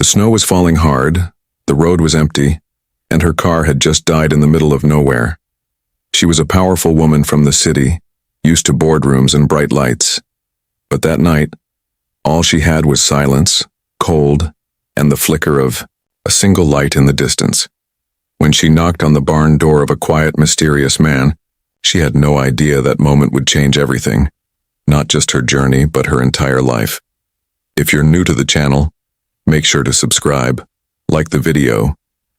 The snow was falling hard, the road was empty, and her car had just died in the middle of nowhere. She was a powerful woman from the city, used to boardrooms and bright lights. But that night, all she had was silence, cold, and the flicker of a single light in the distance. When she knocked on the barn door of a quiet, mysterious man, she had no idea that moment would change everything, not just her journey, but her entire life. If you're new to the channel, make sure to subscribe, like the video,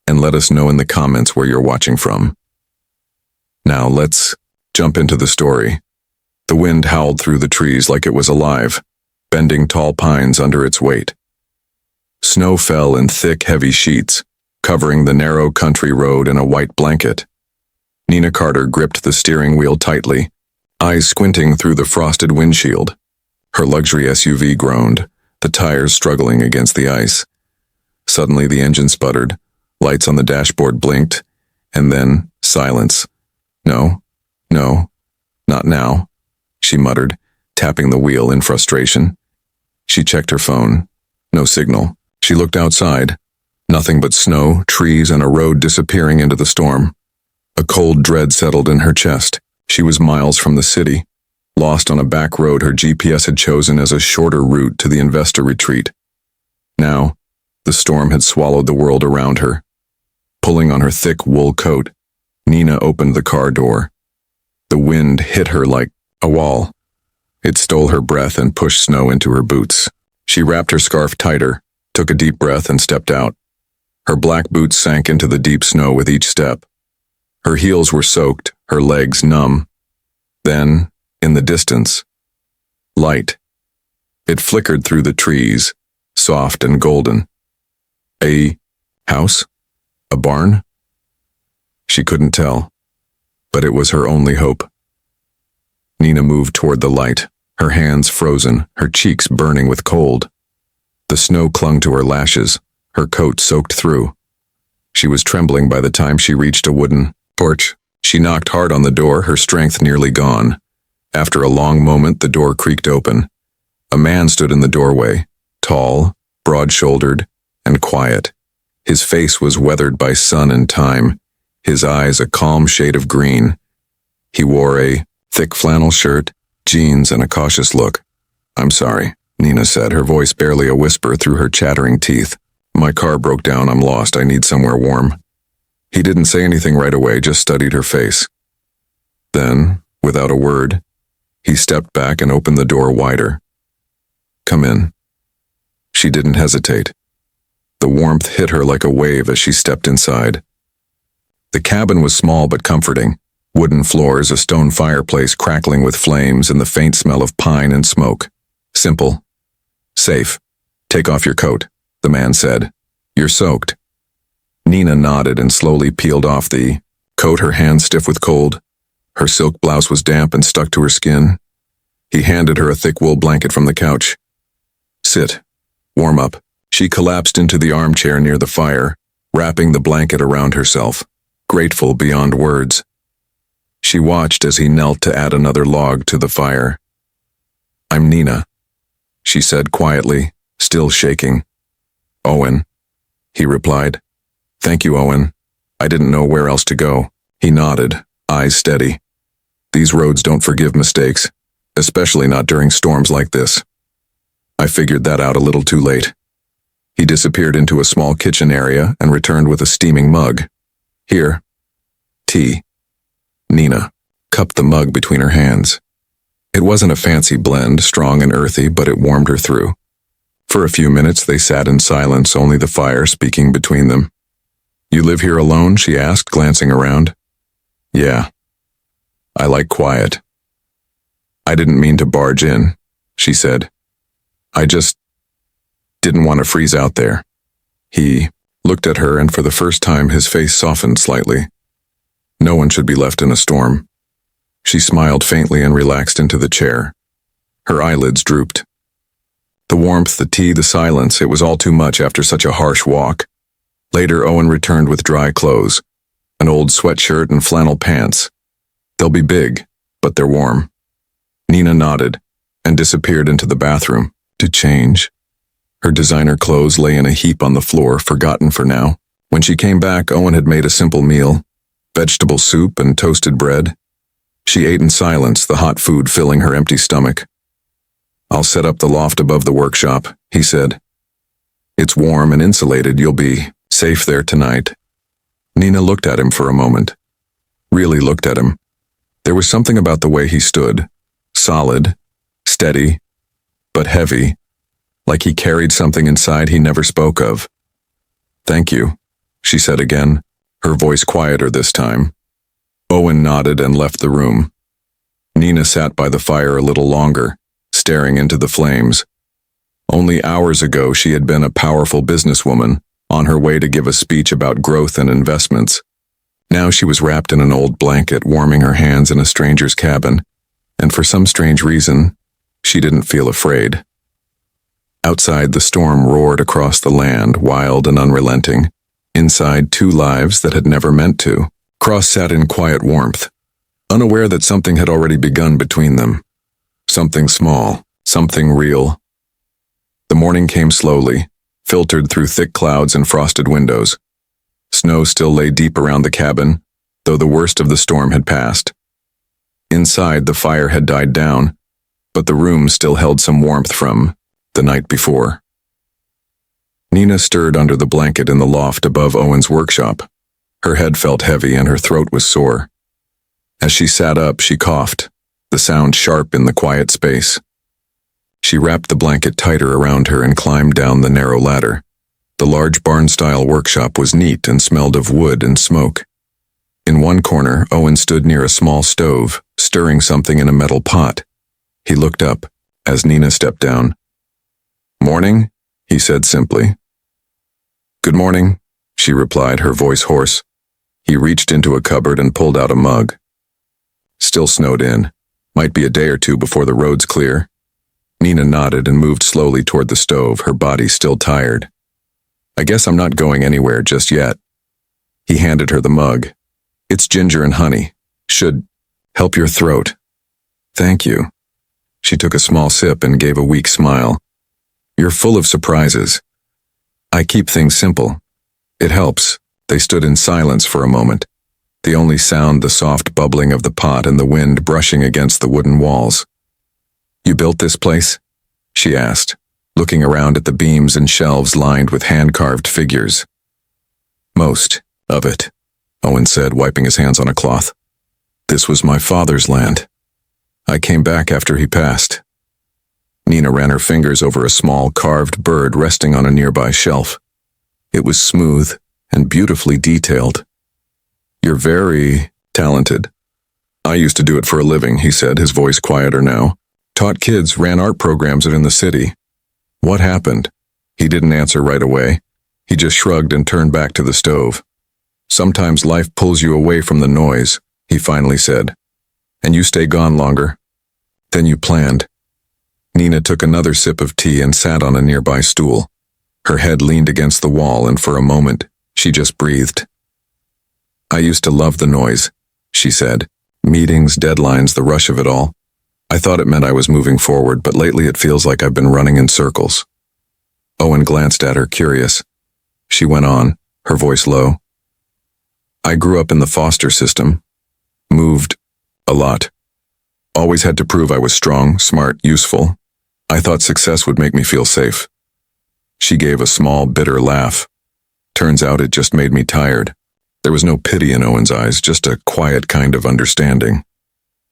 and let us know in the comments where you're watching from. Now let's jump into the story. The wind howled through the trees like it was alive, bending tall pines under its weight. Snow fell in thick, heavy sheets, covering the narrow country road in a white blanket. Nina Carter gripped the steering wheel tightly, eyes squinting through the frosted windshield. Her luxury SUV groaned, the tires struggling against the ice. Suddenly the engine sputtered, lights on the dashboard blinked, and then silence. No, not now, she muttered, tapping the wheel in frustration. She checked her phone. No signal. She looked outside. Nothing but snow, trees, and a road disappearing into the storm. A cold dread settled in her chest. She was miles from the city, lost on a back road her GPS had chosen as a shorter route to the investor retreat. Now, the storm had swallowed the world around her. Pulling on her thick wool coat, Nina opened the car door. The wind hit her like a wall. It stole her breath and pushed snow into her boots. She wrapped her scarf tighter, took a deep breath, and stepped out. Her black boots sank into the deep snow with each step. Her heels were soaked, her legs numb. Then, in the distance, light. It flickered through the trees, soft and golden. A house? A barn? She couldn't tell, but it was her only hope. Nina moved toward the light, her hands frozen, her cheeks burning with cold. The snow clung to her lashes, her coat soaked through. She was trembling by the time she reached a wooden porch. She knocked hard on the door, her strength nearly gone. After a long moment, the door creaked open. A man stood in the doorway, tall, broad-shouldered, and quiet. His face was weathered by sun and time, his eyes a calm shade of green. He wore a thick flannel shirt, jeans, and a cautious look. "I'm sorry," Nina said, her voice barely a whisper through her chattering teeth. "My car broke down, I'm lost, I need somewhere warm." He didn't say anything right away, just studied her face. Then, without a word, he stepped back and opened the door wider. "Come in." She didn't hesitate. The warmth hit her like a wave as she stepped inside. The cabin was small but comforting. Wooden floors, a stone fireplace crackling with flames, and the faint smell of pine and smoke. Simple. "Safe. Take off your coat," the man said. "You're soaked." Nina nodded and slowly peeled off the coat, her hands stiff with cold. Her silk blouse was damp and stuck to her skin. He handed her a thick wool blanket from the couch. "Sit. Warm up." She collapsed into the armchair near the fire, wrapping the blanket around herself, grateful beyond words. She watched as he knelt to add another log to the fire. "I'm Nina," she said quietly, still shaking. "Owen," he replied. "Thank you, Owen. I didn't know where else to go." He nodded, eyes steady. "These roads don't forgive mistakes, especially not during storms like this. I figured that out a little too late." He disappeared into a small kitchen area and returned with a steaming mug. "Here. Tea." Nina cupped the mug between her hands. It wasn't a fancy blend, strong and earthy, but it warmed her through. For a few minutes they sat in silence, only the fire speaking between them. "You live here alone?" she asked, glancing around. "Yeah. I like quiet." "I didn't mean to barge in," she said. "I just didn't want to freeze out there." He looked at her, and for the first time his face softened slightly. No one should be left in a storm. She smiled faintly and relaxed into the chair. Her eyelids drooped. The warmth, the tea, the silence, it was all too much after such a harsh walk. Later, Owen returned with dry clothes, an old sweatshirt and flannel pants. "They'll be big, but they're warm." Nina nodded and disappeared into the bathroom to change. Her designer clothes lay in a heap on the floor, forgotten for now. When she came back, Owen had made a simple meal, vegetable soup and toasted bread. She ate in silence, the hot food filling her empty stomach. "I'll set up the loft above the workshop," he said. "It's warm and insulated. You'll be safe there tonight." Nina looked at him for a moment. Really looked at him. There was something about the way he stood. Solid, steady, but heavy, like he carried something inside he never spoke of. "Thank you," she said again, her voice quieter this time. Owen nodded and left the room. Nina sat by the fire a little longer, staring into the flames. Only hours ago she had been a powerful businesswoman, on her way to give a speech about growth and investments. Now she was wrapped in an old blanket, warming her hands in a stranger's cabin, and for some strange reason, she didn't feel afraid. Outside, the storm roared across the land, wild and unrelenting. Inside, two lives that had never meant to. Cross sat in quiet warmth, unaware that something had already begun between them. Something small, something real. The morning came slowly, filtered through thick clouds and frosted windows. Snow still lay deep around the cabin, though the worst of the storm had passed. Inside, the fire had died down, but the room still held some warmth from the night before. Nina stirred under the blanket in the loft above Owen's workshop. Her head felt heavy and her throat was sore. As she sat up, she coughed, the sound sharp in the quiet space. She wrapped the blanket tighter around her and climbed down the narrow ladder. The large barn-style workshop was neat and smelled of wood and smoke. In one corner, Owen stood near a small stove, stirring something in a metal pot. He looked up as Nina stepped down. "Morning," he said simply. "Good morning," she replied, her voice hoarse. He reached into a cupboard and pulled out a mug. "Still snowed in. Might be a day or two before the road's clear." Nina nodded and moved slowly toward the stove, her body still tired. "I guess I'm not going anywhere just yet." He handed her the mug. "It's ginger and honey. Should help your throat." "Thank you." She took a small sip and gave a weak smile. "You're full of surprises." "I keep things simple." "It helps." They stood in silence for a moment, the only sound the soft bubbling of the pot and the wind brushing against the wooden walls. "You built this place?" she asked, looking around at the beams and shelves lined with hand-carved figures. "Most of it," Owen said, wiping his hands on a cloth. "This was my father's land. I came back after he passed." Nina ran her fingers over a small carved bird resting on a nearby shelf. It was smooth and beautifully detailed. "You're very talented." "I used to do it for a living," he said, his voice quieter now. "Taught kids, ran art programs in the city." "What happened?" He didn't answer right away. He just shrugged and turned back to the stove. "Sometimes life pulls you away from the noise," he finally said. "And you stay gone longer than you planned." Nina took another sip of tea and sat on a nearby stool. Her head leaned against the wall, and for a moment, she just breathed. "I used to love the noise," she said. "Meetings, deadlines, the rush of it all. I thought it meant I was moving forward, but lately it feels like I've been running in circles." Owen glanced at her, curious. She went on, her voice low. "I grew up in the foster system. Moved a lot. Always had to prove I was strong, smart, useful. I thought success would make me feel safe." She gave a small, bitter laugh. "Turns out it just made me tired." There was no pity in Owen's eyes, just a quiet kind of understanding.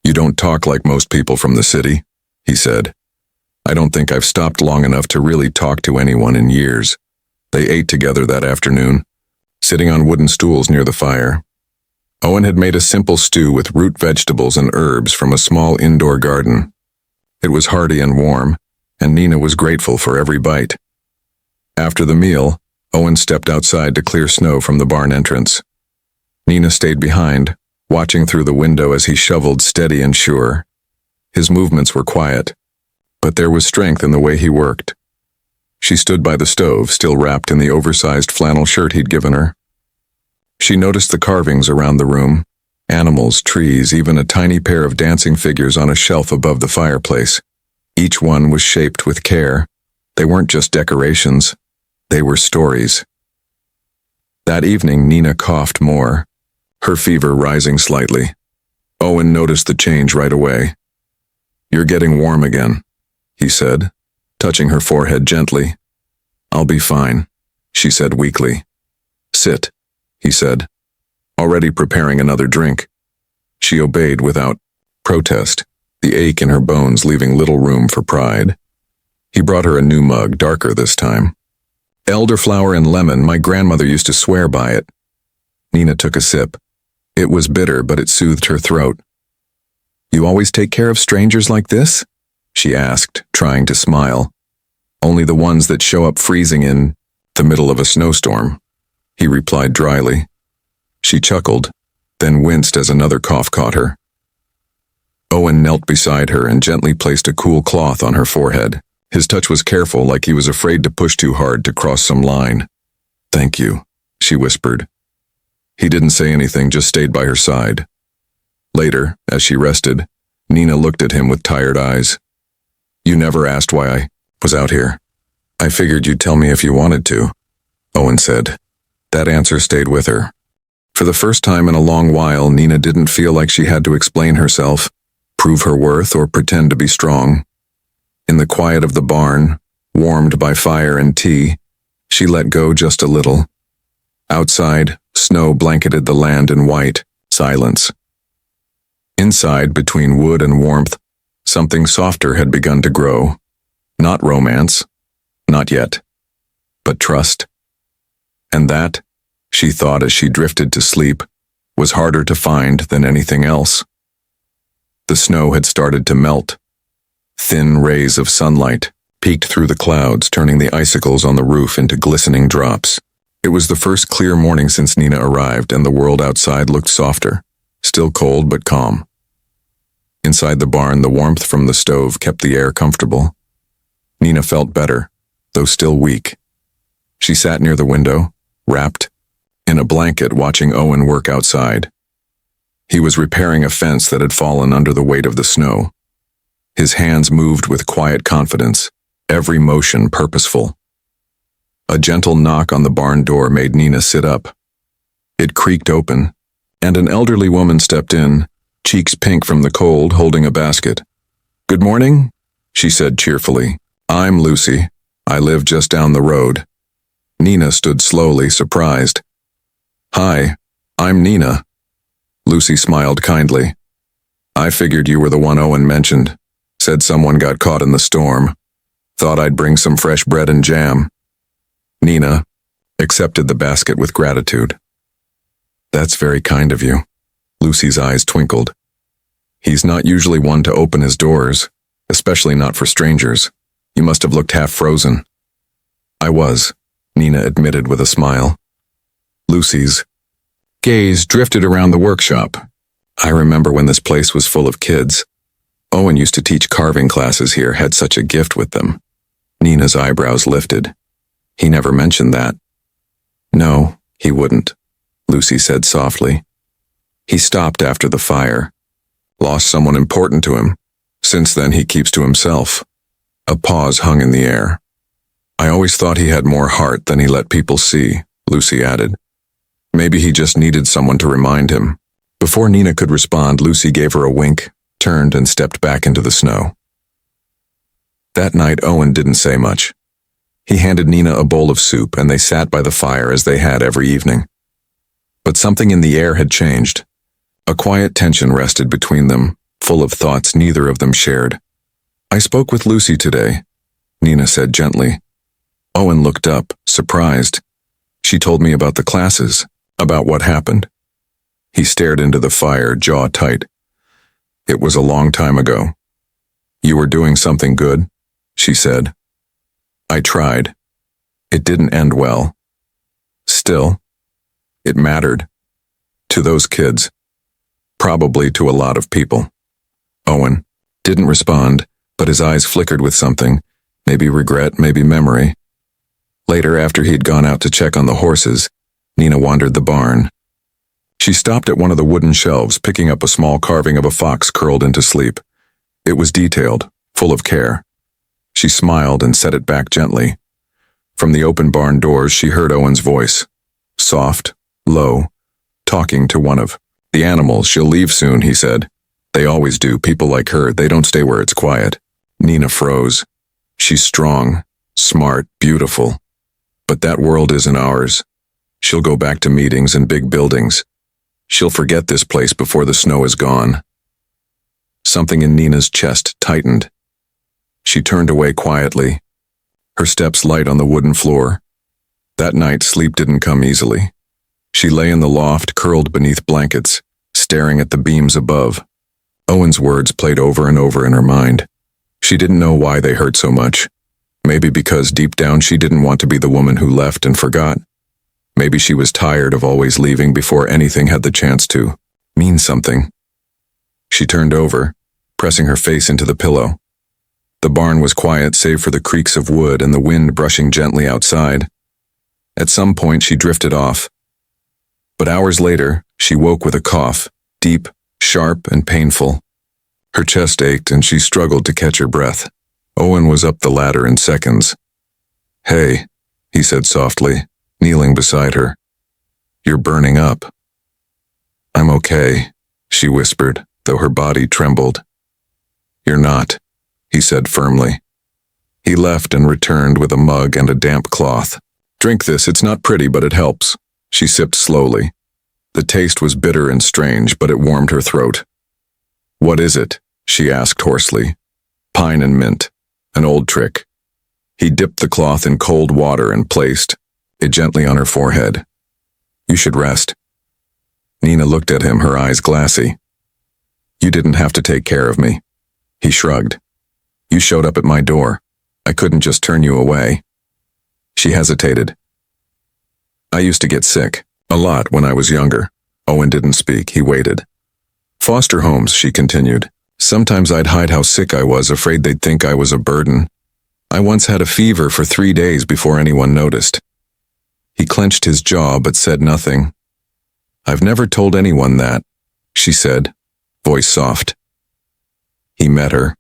"You don't talk like most people from the city," he said. "I don't think I've stopped long enough to really talk to anyone in years." They ate together that afternoon, sitting on wooden stools near the fire. Owen had made a simple stew with root vegetables and herbs from a small indoor garden. It was hearty and warm, and Nina was grateful for every bite. After the meal, Owen stepped outside to clear snow from the barn entrance. Nina stayed behind, watching through the window as he shoveled steady and sure. His movements were quiet, but there was strength in the way he worked. She stood by the stove, still wrapped in the oversized flannel shirt he'd given her. She noticed the carvings around the room, animals, trees, even a tiny pair of dancing figures on a shelf above the fireplace. Each one was shaped with care, They weren't just decorations, they were stories. That evening, Nina coughed more, her fever rising slightly. Owen noticed the change right away. "You're getting warm again," he said, touching her forehead gently. "I'll be fine," she said weakly. "Sit," he said, already preparing another drink. She obeyed without protest, the ache in her bones leaving little room for pride. He brought her a new mug, darker this time. "Elderflower and lemon, my grandmother used to swear by it." Nina took a sip. It was bitter, but it soothed her throat. "You always take care of strangers like this?" she asked, trying to smile. "Only the ones that show up freezing in the middle of a snowstorm," he replied dryly. She chuckled, then winced as another cough caught her. Owen knelt beside her and gently placed a cool cloth on her forehead. His touch was careful, like he was afraid to push too hard to cross some line. "Thank you," she whispered. He didn't say anything, just stayed by her side. Later, as she rested, Nina looked at him with tired eyes. "You never asked why I was out here. I figured you'd tell me if you wanted to," Owen said. That answer stayed with her. For the first time in a long while, Nina didn't feel like she had to explain herself, prove her worth, or pretend to be strong. In the quiet of the barn, warmed by fire and tea, she let go just a little. Outside, snow blanketed the land in white silence. Inside, between wood and warmth, something softer had begun to grow. Not romance, not yet, but trust. And that, she thought as she drifted to sleep, was harder to find than anything else. The snow had started to melt. Thin rays of sunlight peeked through the clouds, turning the icicles on the roof into glistening drops. It was the first clear morning since Nina arrived, and the world outside looked softer, still cold but calm. Inside the barn, the warmth from the stove kept the air comfortable. Nina felt better, though still weak. She sat near the window, wrapped in a blanket, watching Owen work outside. He was repairing a fence that had fallen under the weight of the snow. His hands moved with quiet confidence, every motion purposeful. A gentle knock on the barn door made Nina sit up. It creaked open, and an elderly woman stepped in, cheeks pink from the cold, holding a basket. "Good morning," she said cheerfully. "I'm Lucy. I live just down the road." Nina stood slowly, surprised. "Hi, I'm Nina." Lucy smiled kindly. "I figured you were the one Owen mentioned. Said someone got caught in the storm. Thought I'd bring some fresh bread and jam." Nina accepted the basket with gratitude. "That's very kind of you." Lucy's eyes twinkled. "He's not usually one to open his doors, especially not for strangers. You must have looked half frozen." "I was," Nina admitted with a smile. Lucy's gaze drifted around the workshop. "I remember when this place was full of kids. Owen used to teach carving classes here, had such a gift with them." Nina's eyebrows lifted. "He never mentioned that." "No, he wouldn't," Lucy said softly. "He stopped after the fire. Lost someone important to him. Since then he keeps to himself." A pause hung in the air. "I always thought he had more heart than he let people see," Lucy added. "Maybe he just needed someone to remind him." Before Nina could respond, Lucy gave her a wink, turned and stepped back into the snow. That night, Owen didn't say much. He handed Nina a bowl of soup, and they sat by the fire as they had every evening. But something in the air had changed. A quiet tension rested between them, full of thoughts neither of them shared. "I spoke with Lucy today," Nina said gently. Owen looked up, surprised. "She told me about the classes, about what happened." He stared into the fire, jaw tight. "It was a long time ago. You were doing something good," she said. "I tried. It didn't end well. Still, it mattered. To those kids. Probably to a lot of people." Owen didn't respond, but his eyes flickered with something, maybe regret, maybe memory. Later, after he'd gone out to check on the horses, Nina wandered the barn. She stopped at one of the wooden shelves, picking up a small carving of a fox curled into sleep. It was detailed, full of care. She smiled and set it back gently. From the open barn doors, she heard Owen's voice. Soft, low, talking to one of the animals. She'll leave soon, he said. They always do. People like her, they don't stay where it's quiet. Nina froze. She's strong, smart, beautiful. But that world isn't ours. She'll go back to meetings and big buildings. She'll forget this place before the snow is gone. Something in Nina's chest tightened. She turned away quietly, her steps light on the wooden floor. That night, sleep didn't come easily. She lay in the loft, curled beneath blankets, staring at the beams above. Owen's words played over and over in her mind. She didn't know why they hurt so much. Maybe because deep down she didn't want to be the woman who left and forgot. Maybe she was tired of always leaving before anything had the chance to mean something. She turned over, pressing her face into the pillow. The barn was quiet save for the creaks of wood and the wind brushing gently outside. At some point she drifted off. But hours later, she woke with a cough, deep, sharp, and painful. Her chest ached and she struggled to catch her breath. Owen was up the ladder in seconds. "Hey," he said softly, kneeling beside her. "You're burning up." "I'm okay," she whispered, though her body trembled. "You're not," he said firmly. He left and returned with a mug and a damp cloth. "Drink this, it's not pretty, but it helps." She sipped slowly. The taste was bitter and strange, but it warmed her throat. "What is it?" she asked hoarsely. "Pine and mint. An old trick." He dipped the cloth in cold water and placed it gently on her forehead. "You should rest." Nina looked at him, her eyes glassy. "You didn't have to take care of me." He shrugged. "You showed up at my door. I couldn't just turn you away." She hesitated. "I used to get sick, a lot when I was younger." Owen didn't speak, he waited. "Foster homes," she continued. "Sometimes I'd hide how sick I was, afraid they'd think I was a burden. I once had a fever for 3 days before anyone noticed." He clenched his jaw but said nothing. "I've never told anyone that," she said, voice soft. He met her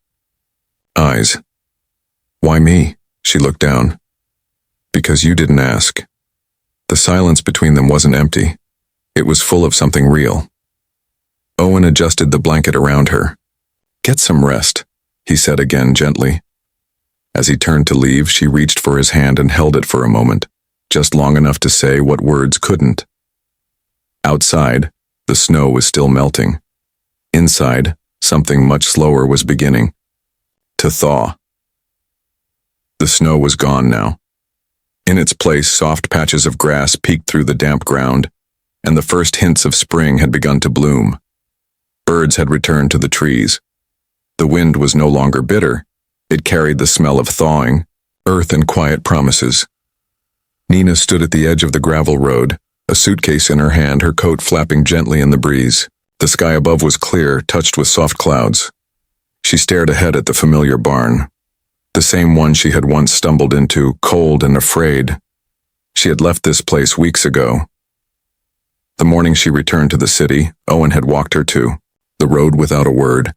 eyes. "Why me?" She looked down. "Because you didn't ask." The silence between them wasn't empty. It was full of something real. Owen adjusted the blanket around her. "Get some rest," he said again gently. As he turned to leave, she reached for his hand and held it for a moment, just long enough to say what words couldn't. Outside, the snow was still melting. Inside, something much slower was beginning to thaw. The snow was gone now. In its place, soft patches of grass peeked through the damp ground, and the first hints of spring had begun to bloom. Birds had returned to the trees. The wind was no longer bitter. It carried the smell of thawing, earth, and quiet promises. Nina stood at the edge of the gravel road, a suitcase in her hand, her coat flapping gently in the breeze. The sky above was clear, touched with soft clouds. She stared ahead at the familiar barn, the same one she had once stumbled into, cold and afraid. She had left this place weeks ago. The morning she returned to the city, Owen had walked her to the road without a word.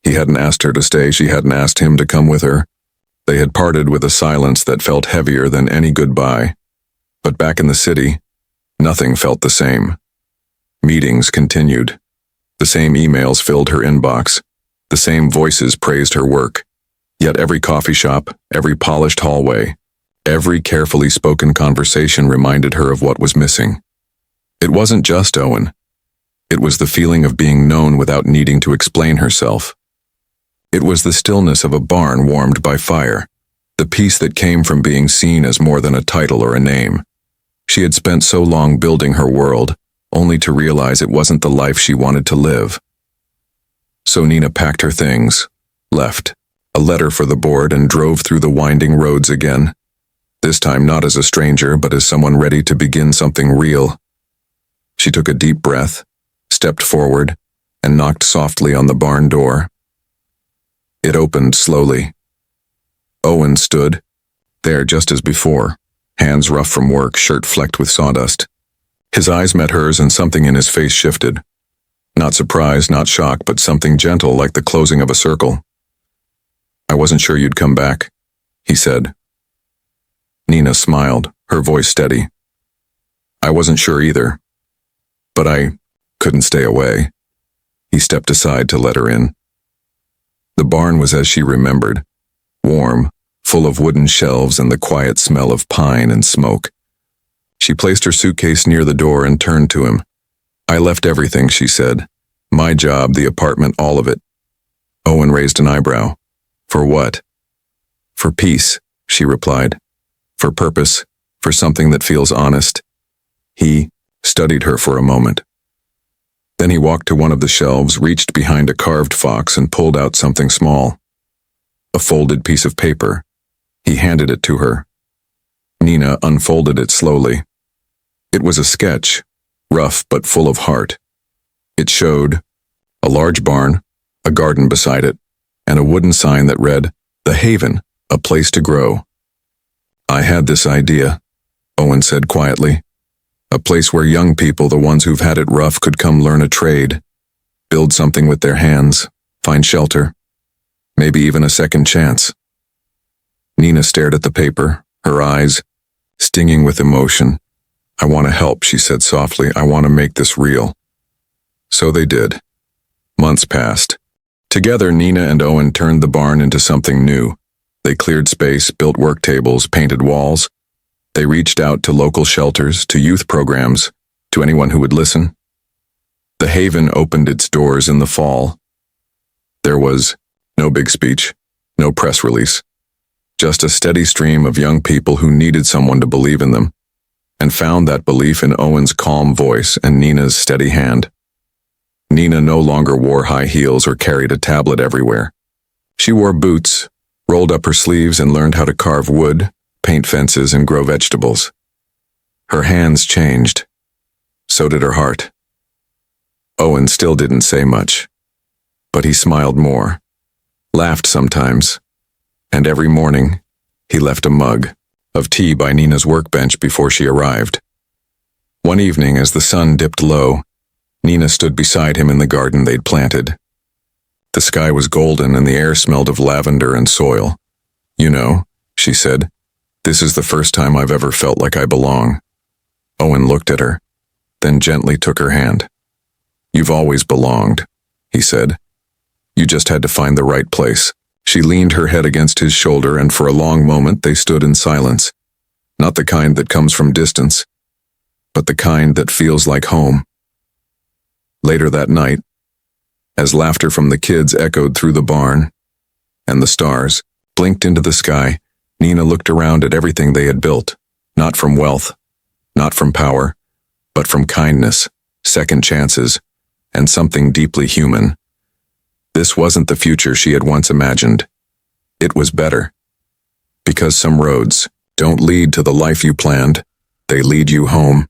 He hadn't asked her to stay, she hadn't asked him to come with her. They had parted with a silence that felt heavier than any goodbye. But back in the city, nothing felt the same. Meetings continued. The same emails filled her inbox. The same voices praised her work. Yet every coffee shop, every polished hallway, every carefully spoken conversation reminded her of what was missing. It wasn't just Owen. It was the feeling of being known without needing to explain herself. It was the stillness of a barn warmed by fire, the peace that came from being seen as more than a title or a name. She had spent so long building her world, only to realize it wasn't the life she wanted to live. So Nina packed her things, left a letter for the board, and drove through the winding roads again. This time not as a stranger, but as someone ready to begin something real. She took a deep breath, stepped forward, and knocked softly on the barn door. It opened slowly. Owen stood there just as before, hands rough from work, shirt flecked with sawdust. His eyes met hers and something in his face shifted. Not surprise, not shock, but something gentle like the closing of a circle. "I wasn't sure you'd come back," he said. Nina smiled, her voice steady. I wasn't sure either, but I couldn't stay away. He stepped aside to let her in. The barn was as she remembered, warm, full of wooden shelves and the quiet smell of pine and smoke. She placed her suitcase near the door and turned to him. I left everything, she said. My job, the apartment, all of it. Owen raised an eyebrow. For what? For peace, she replied. For purpose, for something that feels honest. He studied her for a moment. Then he walked to one of the shelves, reached behind a carved fox and pulled out something small. A folded piece of paper. He handed it to her. Nina unfolded it slowly. It was a sketch, rough but full of heart. It showed a large barn, a garden beside it, and a wooden sign that read, The Haven, a place to grow. I had this idea, Owen said quietly. A place where young people, the ones who've had it rough, could come learn a trade, build something with their hands, find shelter, maybe even a second chance. Nina stared at the paper, her eyes stinging with emotion. I want to help, she said softly. I want to make this real. So they did. Months passed. Together, Nina and Owen turned the barn into something new. They cleared space, built work tables, painted walls. They reached out to local shelters, to youth programs, to anyone who would listen. The Haven opened its doors in the fall. There was no big speech, no press release, just a steady stream of young people who needed someone to believe in them, and found that belief in Owen's calm voice and Nina's steady hand. Nina no longer wore high heels or carried a tablet everywhere. She wore boots, rolled up her sleeves, and learned how to carve wood, paint fences, and grow vegetables. Her hands changed. So did her heart. Owen still didn't say much, but he smiled more, laughed sometimes, and every morning he left a mug of tea by Nina's workbench before she arrived. One evening, as the sun dipped low, Nina stood beside him in the garden they'd planted. The sky was golden and the air smelled of lavender and soil. You know, she said, this is the first time I've ever felt like I belong. Owen looked at her, then gently took her hand. You've always belonged, he said. You just had to find the right place. She leaned her head against his shoulder, and for a long moment they stood in silence. Not the kind that comes from distance, but the kind that feels like home. Later that night, as laughter from the kids echoed through the barn, and the stars blinked into the sky, Nina looked around at everything they had built, not from wealth, not from power, but from kindness, second chances, and something deeply human. This wasn't the future she had once imagined. It was better. Because some roads don't lead to the life you planned, they lead you home.